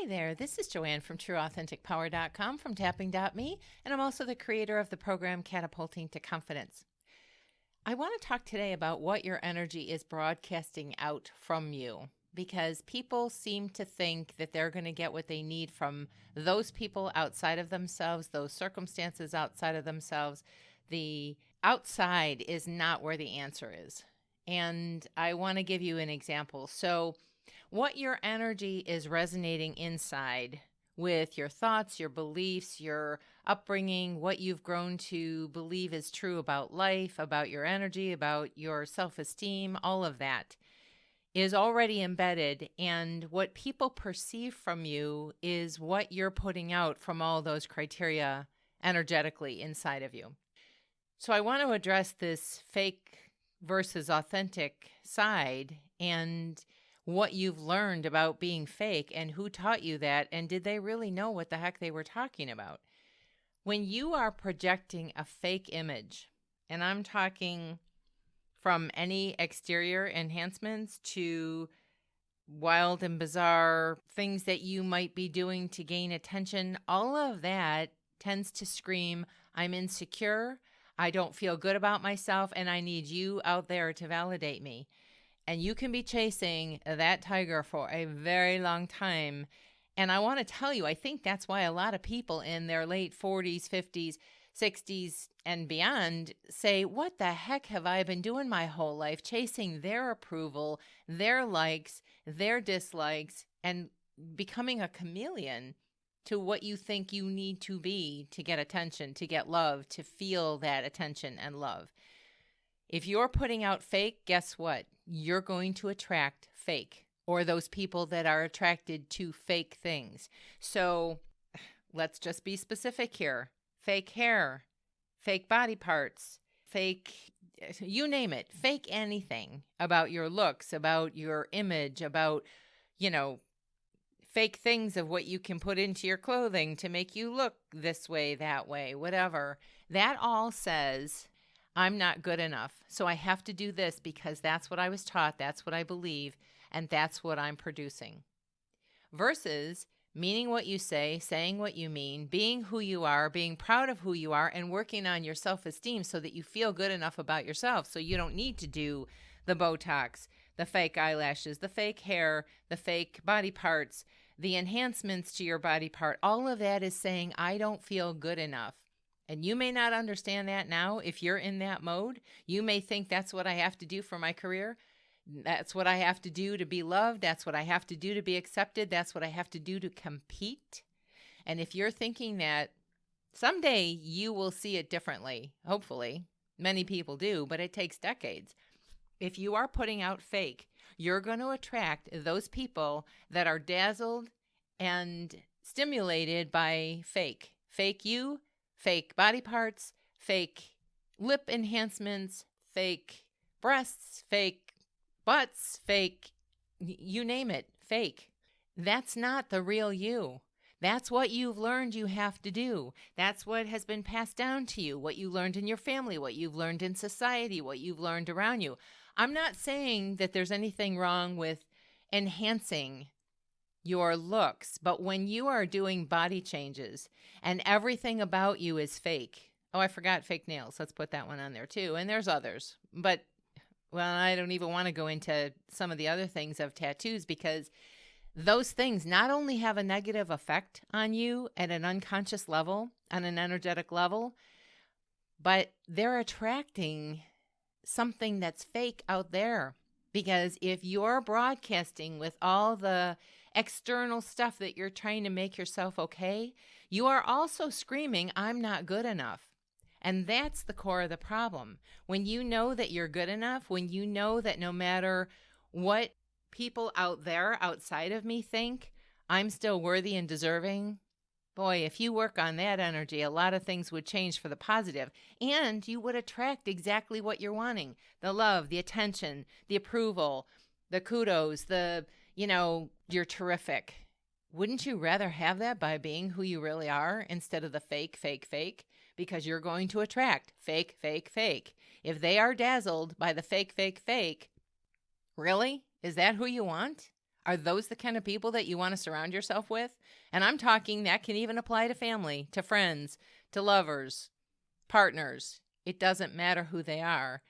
Hi there, this is Joanne from TrueAuthenticPower.com from Tapping.me, and I'm also the creator of the program Catapulting to Confidence. I want to talk today about what your energy is broadcasting out from you, because people seem to think that they're going to get what they need from those people outside of themselves, those circumstances outside of themselves. The outside is not where the answer is. And I want to give you an example. So what your energy is resonating inside with your thoughts, your beliefs, your upbringing, what you've grown to believe is true about life, about your energy, about your self-esteem, all of that is already embedded. And what people perceive from you is what you're putting out from all those criteria energetically inside of you. So I want to address this fake versus authentic side and what you've learned about being fake and who taught you that, and did they really know what the heck they were talking about? When you are projecting a fake image, and I'm talking from any exterior enhancements to wild and bizarre things that you might be doing to gain attention, all of that tends to scream, I'm insecure, I don't feel good about myself, and I need you out there to validate me. And you can be chasing that tiger for a very long time. And I want to tell you, I think that's why a lot of people in their late 40s, 50s, 60s, and beyond say, what the heck have I been doing my whole life? Chasing their approval, their likes, their dislikes, and becoming a chameleon to what you think you need to be to get attention, to get love, to feel that attention and love. If you're putting out fake, guess what? You're going to attract fake, or those people that are attracted to fake things. So let's just be specific here. Fake hair, fake body parts, fake, you name it, fake anything about your looks, about your image, about, fake things of what you can put into your clothing to make you look this way, that way, whatever. That all says, I'm not good enough, so I have to do this because that's what I was taught, that's what I believe, and that's what I'm producing. Versus meaning what you say, saying what you mean, being who you are, being proud of who you are, and working on your self-esteem so that you feel good enough about yourself so you don't need to do the Botox, the fake eyelashes, the fake hair, the fake body parts, the enhancements to your body part. All of that is saying, I don't feel good enough. And you may not understand that now. If you're in that mode, you may think that's what I have to do for my career. That's what I have to do to be loved. That's what I have to do to be accepted. That's what I have to do to compete. And if you're thinking that, someday you will see it differently. Hopefully, many people do, but it takes decades. If you are putting out fake, you're going to attract those people that are dazzled and stimulated by fake. Fake you, fake body parts, fake lip enhancements, fake breasts, fake butts, fake, you name it, fake. That's not the real you. That's what you've learned you have to do. That's what has been passed down to you, what you learned in your family, what you've learned in society, what you've learned around you. I'm not saying that there's anything wrong with enhancing your looks, but when you are doing body changes and everything about you is fake. Oh, I forgot fake nails. Let's put that one on there too. And there's others, but well, I don't even want to go into some of the other things of tattoos because those things not only have a negative effect on you at an unconscious level, on an energetic level, but they're attracting something that's fake out there. Because if you're broadcasting with all the external stuff that you're trying to make yourself okay, you are also screaming, I'm not good enough. And that's the core of the problem. When you know that you're good enough, when you know that no matter what people out there outside of me think, I'm still worthy and deserving, boy, if you work on that energy, a lot of things would change for the positive. And you would attract exactly what you're wanting. The love, the attention, the approval, the kudos, you're terrific. Wouldn't you rather have that by being who you really are instead of the fake, fake, fake? Because you're going to attract fake, fake, fake. If they are dazzled by the fake, fake, fake, really? Is that who you want? Are those the kind of people that you want to surround yourself with? And I'm talking that can even apply to family, to friends, to lovers, partners. It doesn't matter who they are.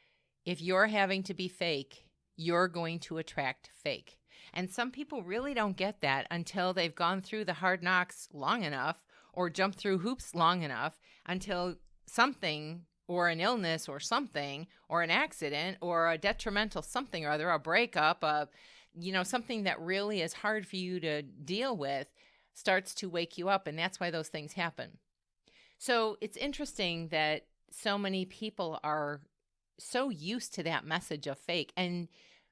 If you're having to be fake, you're going to attract fake. And some people really don't get that until they've gone through the hard knocks long enough or jumped through hoops long enough until something or an illness or something or an accident or a detrimental something or other, a breakup, something that really is hard for you to deal with starts to wake you up. And that's why those things happen. So it's interesting that so many people are so used to that message of fake. And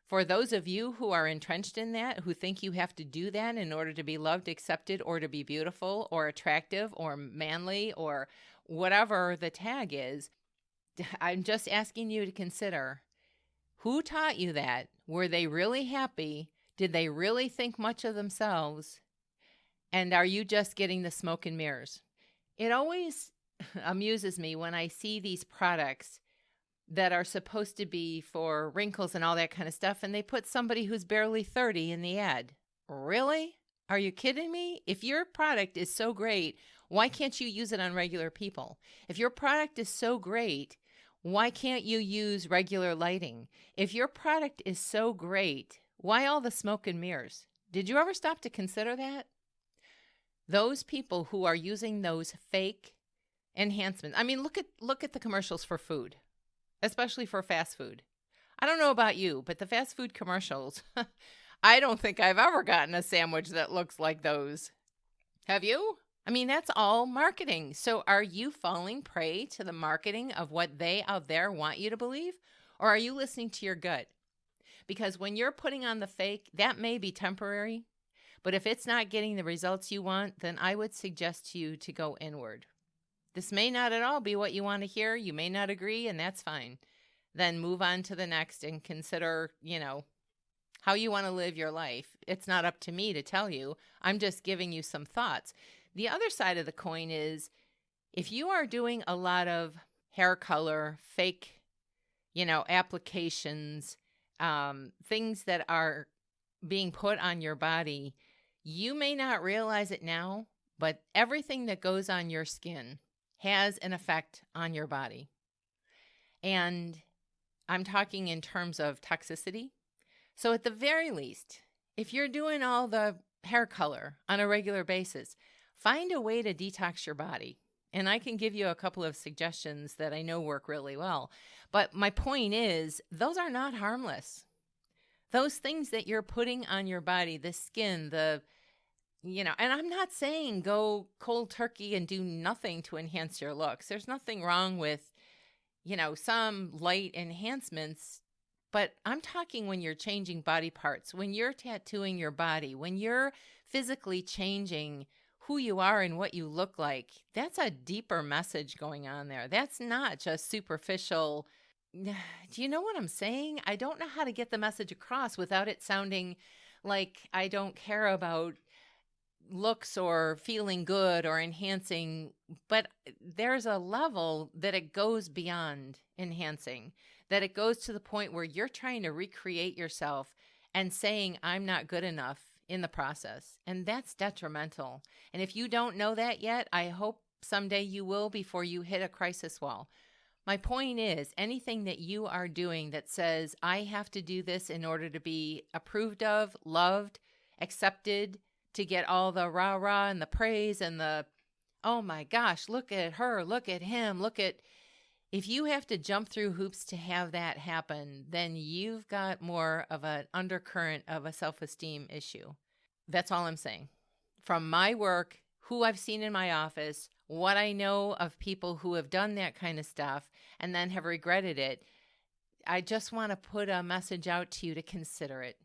for those of you who are entrenched in that, who think you have to do that in order to be loved, accepted, or to be beautiful or attractive or manly or whatever the tag is, I'm just asking you to consider, who taught you that? Were they really happy? Did they really think much of themselves? And are you just getting the smoke and mirrors? It always amuses me when I see these products that are supposed to be for wrinkles and all that kind of stuff, and they put somebody who's barely 30 in the ad. Really? Are you kidding me? If your product is so great, why can't you use it on regular people? If your product is so great, why can't you use regular lighting? If your product is so great, why all the smoke and mirrors? Did you ever stop to consider that? Those people who are using those fake enhancements. I mean, look at the commercials for food, especially for fast food. I don't know about you, but the fast food commercials, I don't think I've ever gotten a sandwich that looks like those. Have you? I mean, that's all marketing. So are you falling prey to the marketing of what they out there want you to believe? Or are you listening to your gut? Because when you're putting on the fake, that may be temporary. But if it's not getting the results you want, then I would suggest to you to go inward. This may not at all be what you want to hear. You may not agree, and that's fine. Then move on to the next and consider, how you want to live your life. It's not up to me to tell you. I'm just giving you some thoughts. The other side of the coin is if you are doing a lot of hair color, fake, applications, things that are being put on your body, you may not realize it now, but everything that goes on your skin has an effect on your body. And I'm talking in terms of toxicity. So at the very least, if you're doing all the hair color on a regular basis, find a way to detox your body. And I can give you a couple of suggestions that I know work really well. But my point is, those are not harmless. Those things that you're putting on your body, the skin, and I'm not saying go cold turkey and do nothing to enhance your looks. There's nothing wrong with, some light enhancements. But I'm talking when you're changing body parts, when you're tattooing your body, when you're physically changing who you are and what you look like. That's a deeper message going on there. That's not just superficial. Do you know what I'm saying? I don't know how to get the message across without it sounding like I don't care about looks or feeling good or enhancing, but there's a level that it goes beyond enhancing, that it goes to the point where you're trying to recreate yourself and saying, I'm not good enough in the process. And that's detrimental. And if you don't know that yet, I hope someday you will before you hit a crisis wall. My point is, anything that you are doing that says, I have to do this in order to be approved of, loved, accepted, to get all the rah-rah and the praise and the, oh my gosh, look at her, look at him, if you have to jump through hoops to have that happen, then you've got more of an undercurrent of a self-esteem issue. That's all I'm saying. From my work, who I've seen in my office, what I know of people who have done that kind of stuff and then have regretted it, I just want to put a message out to you to consider it.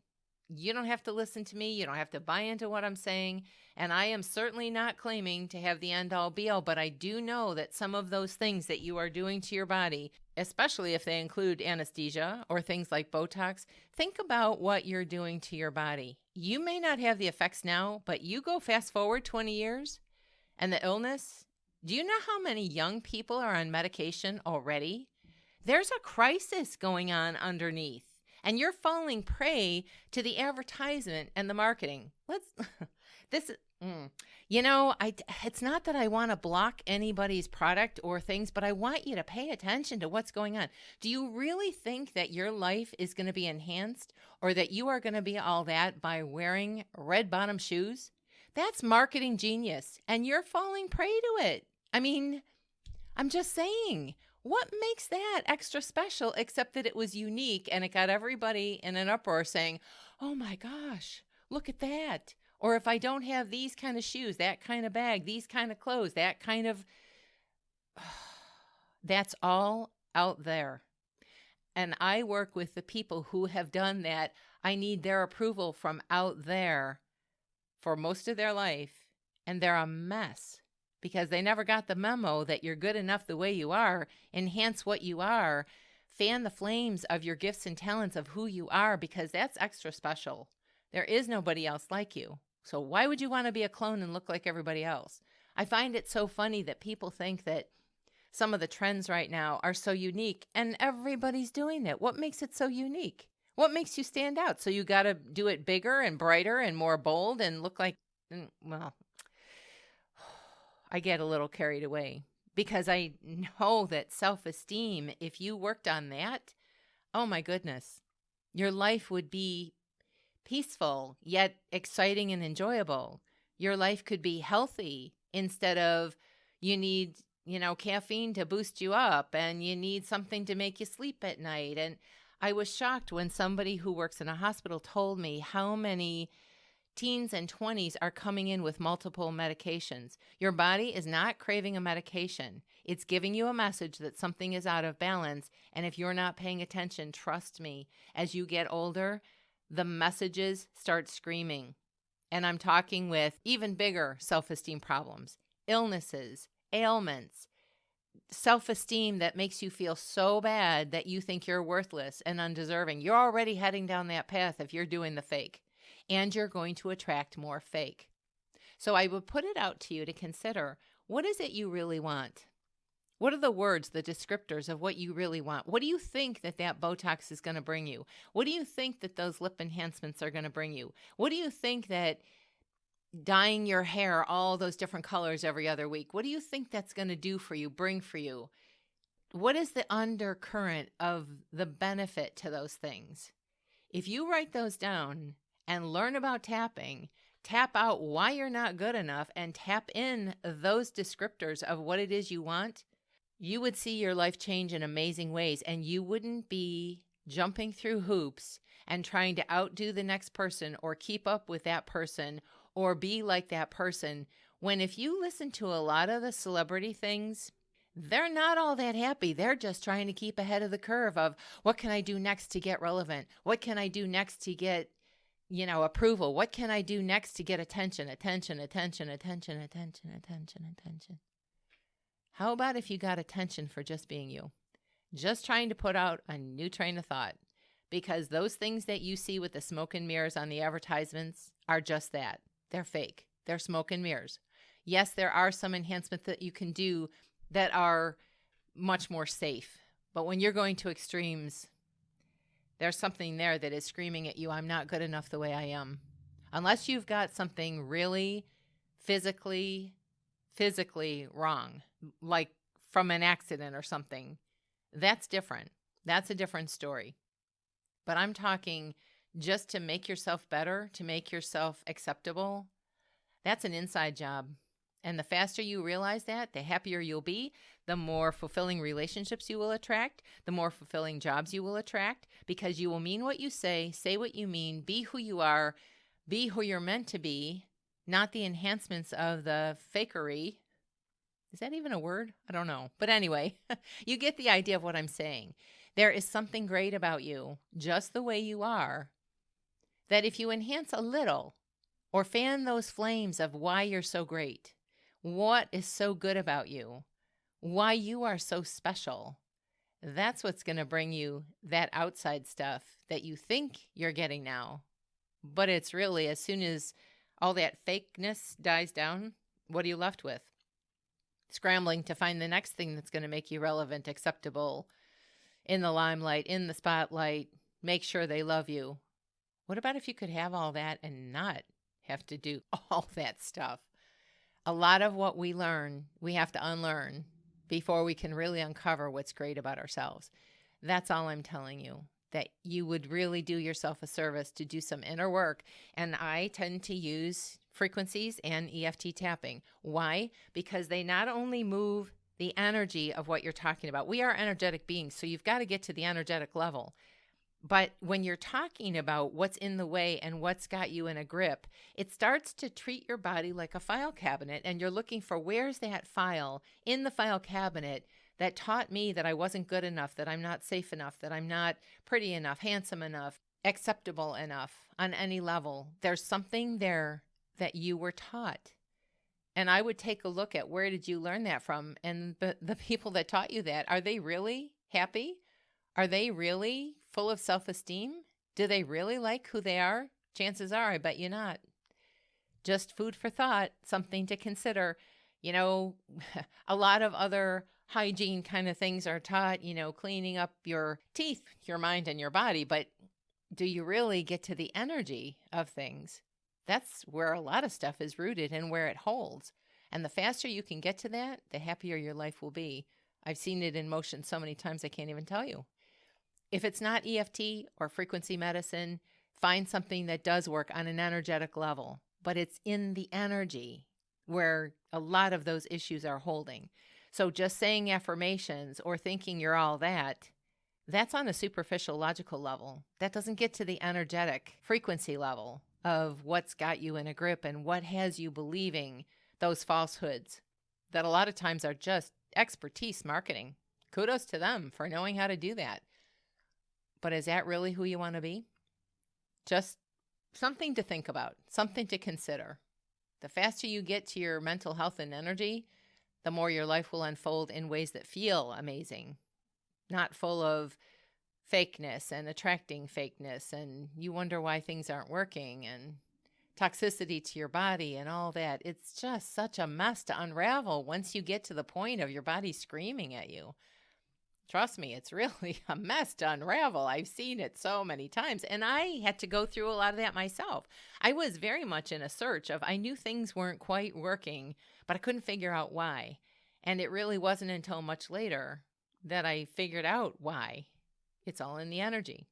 You don't have to listen to me. You don't have to buy into what I'm saying. And I am certainly not claiming to have the end-all be-all, but I do know that some of those things that you are doing to your body, especially if they include anesthesia or things like Botox, think about what you're doing to your body. You may not have the effects now, but you go fast forward 20 years and the illness. Do you know how many young people are on medication already? There's a crisis going on underneath. And you're falling prey to the advertisement and the marketing. This, it's not that I want to block anybody's product or things, but I want you to pay attention to what's going on. Do you really think that your life is going to be enhanced or that you are going to be all that by wearing red bottom shoes? That's marketing genius, and you're falling prey to it. I mean, I'm just saying, what makes that extra special except that it was unique and it got everybody in an uproar saying, oh my gosh, look at that. Or if I don't have these kind of shoes, that kind of bag, these kind of clothes, that kind of, that's all out there. And I work with the people who have done that. I need their approval from out there for most of their life. And they're a mess because they never got the memo that you're good enough the way you are. Enhance what you are. Fan the flames of your gifts and talents of who you are, because that's extra special. There is nobody else like you. So why would you want to be a clone and look like everybody else? I find it so funny that people think that some of the trends right now are so unique and everybody's doing it. What makes it so unique? What makes you stand out? So you got to do it bigger and brighter and more bold and look like, well, I get a little carried away because I know that self-esteem, if you worked on that, oh my goodness, your life would be peaceful, yet exciting and enjoyable. Your life could be healthy instead of you need, caffeine to boost you up and you need something to make you sleep at night. And I was shocked when somebody who works in a hospital told me how many teens and 20s are coming in with multiple medications. Your body is not craving a medication. It's giving you a message that something is out of balance. And if you're not paying attention, trust me, as you get older, the messages start screaming. And I'm talking with even bigger self-esteem problems, illnesses, ailments, self-esteem that makes you feel so bad that you think you're worthless and undeserving. You're already heading down that path if you're doing the fake, and you're going to attract more fake. So I would put it out to you to consider, what is it you really want? What are the words, the descriptors of what you really want? What do you think that Botox is going to bring you? What do you think that those lip enhancements are going to bring you? What do you think that dyeing your hair all those different colors every other week, what do you think that's going to do for you, bring for you? What is the undercurrent of the benefit to those things? If you write those down and learn about tapping, tap out why you're not good enough and tap in those descriptors of what it is you want, you would see your life change in amazing ways, and you wouldn't be jumping through hoops and trying to outdo the next person or keep up with that person or be like that person. When if you listen to a lot of the celebrity things, they're not all that happy. They're just trying to keep ahead of the curve of what can I do next to get relevant? What can I do next to get, approval? What can I do next to get attention? How about if you got attention for just being you? Just trying to put out a new train of thought. Because those things that you see with the smoke and mirrors on the advertisements are just that. They're fake. They're smoke and mirrors. Yes, there are some enhancements that you can do that are much more safe. But when you're going to extremes, there's something there that is screaming at you, I'm not good enough the way I am. Unless you've got something really physically wrong, like from an accident or something, that's different. That's a different story. But I'm talking just to make yourself better, to make yourself acceptable. That's an inside job. And the faster you realize that, the happier you'll be, the more fulfilling relationships you will attract, the more fulfilling jobs you will attract, because you will mean what you say what you mean, be who you are, be who you're meant to be, not the enhancements of the fakery. Is that even a word? I don't know. But anyway, you get the idea of what I'm saying. There is something great about you, just the way you are, that if you enhance a little or fan those flames of why you're so great, what is so good about you, why you are so special, that's what's going to bring you that outside stuff that you think you're getting now. But it's really, as soon as all that fakeness dies down, what are you left with? Scrambling to find the next thing that's going to make you relevant, acceptable, in the limelight, in the spotlight, make sure they love you. What about if you could have all that and not have to do all that stuff? A lot of what we learn, we have to unlearn before we can really uncover what's great about ourselves. That's all I'm telling you, that you would really do yourself a service to do some inner work. And I tend to use frequencies and EFT tapping. Why? Because they not only move the energy of what you're talking about. We are energetic beings, so you've got to get to the energetic level. But when you're talking about what's in the way and what's got you in a grip, it starts to treat your body like a file cabinet, and you're looking for where's that file in the file cabinet that taught me that I wasn't good enough, that I'm not safe enough, that I'm not pretty enough, handsome enough, acceptable enough on any level. There's something there that you were taught. And I would take a look at where did you learn that from? And the people that taught you that, are they really happy? Are they really full of self-esteem? Do they really like who they are? Chances are, I bet you not. Just food for thought, something to consider. You know, a lot of other hygiene kind of things are taught, you know, cleaning up your teeth, your mind, and your body. But do you really get to the energy of things? That's where a lot of stuff is rooted and where it holds. And the faster you can get to that, the happier your life will be. I've seen it in motion so many times I can't even tell you. If it's not EFT or frequency medicine, find something that does work on an energetic level. But it's in the energy where a lot of those issues are holding. So just saying affirmations or thinking you're all that, that's on a superficial logical level. That doesn't get to the energetic frequency level of what's got you in a grip and what has you believing those falsehoods that a lot of times are just expertise marketing. Kudos to them for knowing how to do that. But is that really who you want to be? Just something to think about, something to consider. The faster you get to your mental health and energy, the more your life will unfold in ways that feel amazing, not full of fakeness and attracting fakeness, and you wonder why things aren't working, and toxicity to your body and all that. It's just such a mess to unravel once you get to the point of your body screaming at you. Trust me, it's really a mess to unravel. I've seen it so many times, and I had to go through a lot of that myself. I was very much in a search of, I knew things weren't quite working, but I couldn't figure out why. And it really wasn't until much later that I figured out why. It's all in the energy.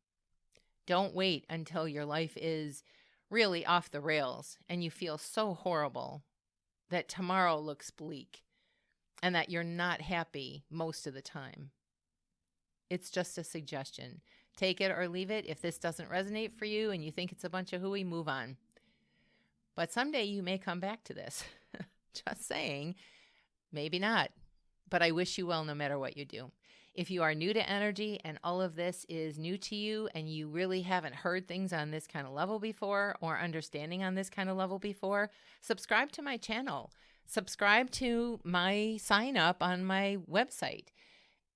Don't wait until your life is really off the rails and you feel so horrible that tomorrow looks bleak and that you're not happy most of the time. It's just a suggestion. Take it or leave it. If this doesn't resonate for you and you think it's a bunch of hooey, move on. But someday you may come back to this. Just saying, maybe not. But I wish you well no matter what you do. If you are new to energy and all of this is new to you and you really haven't heard things on this kind of level before or understanding on this kind of level before, subscribe to my channel. Subscribe to my sign up on my website.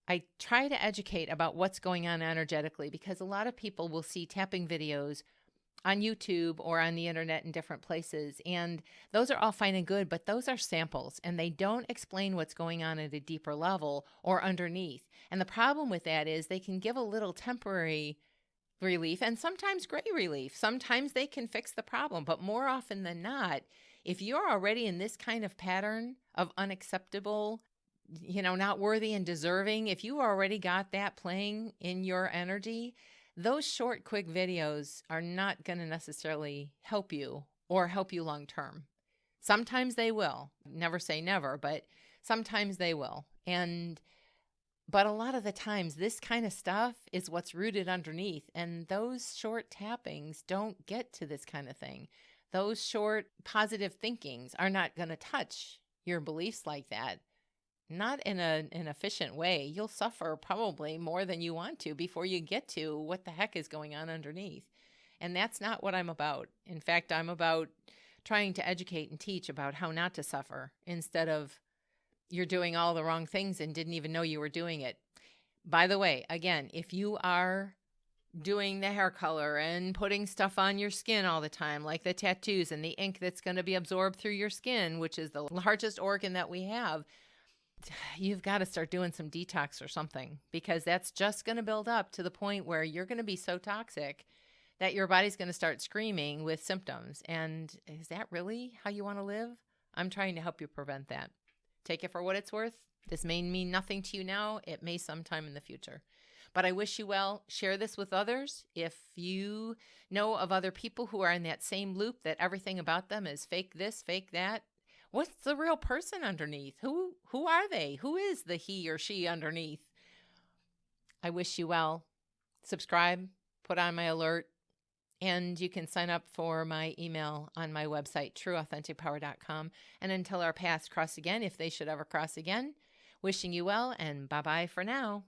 I try to educate about what's going on energetically because a lot of people will see tapping videos on YouTube or on the internet in different places. And those are all fine and good, but those are samples and they don't explain what's going on at a deeper level or underneath. And the problem with that is they can give a little temporary relief and sometimes great relief. Sometimes they can fix the problem, but more often than not, if you're already in this kind of pattern of unacceptable, not worthy and deserving, if you already got that playing in your energy, those short, quick videos are not going to necessarily help you or help you long term. Sometimes they will. Never say never, but sometimes they will. But a lot of the times, this kind of stuff is what's rooted underneath, and those short tappings don't get to this kind of thing. Those short positive thinkings are not going to touch your beliefs like that. Not in an efficient way. You'll suffer probably more than you want to before you get to what the heck is going on underneath. And that's not what I'm about. In fact, I'm about trying to educate and teach about how not to suffer instead of you're doing all the wrong things and didn't even know you were doing it. By the way, again, if you are doing the hair color and putting stuff on your skin all the time, like the tattoos and the ink that's going to be absorbed through your skin, which is the largest organ that we have, you've got to start doing some detox or something, because that's just going to build up to the point where you're going to be so toxic that your body's going to start screaming with symptoms. And is that really how you want to live? I'm trying to help you prevent that. Take it for what it's worth. This may mean nothing to you now. It may sometime in the future. But I wish you well. Share this with others. If you know of other people who are in that same loop, that everything about them is fake this, fake that, what's the real person underneath? Who are they? Who is the he or she underneath? I wish you well. Subscribe, put on my alert, and you can sign up for my email on my website, trueauthenticpower.com. And until our paths cross again, if they should ever cross again, wishing you well, and bye-bye for now.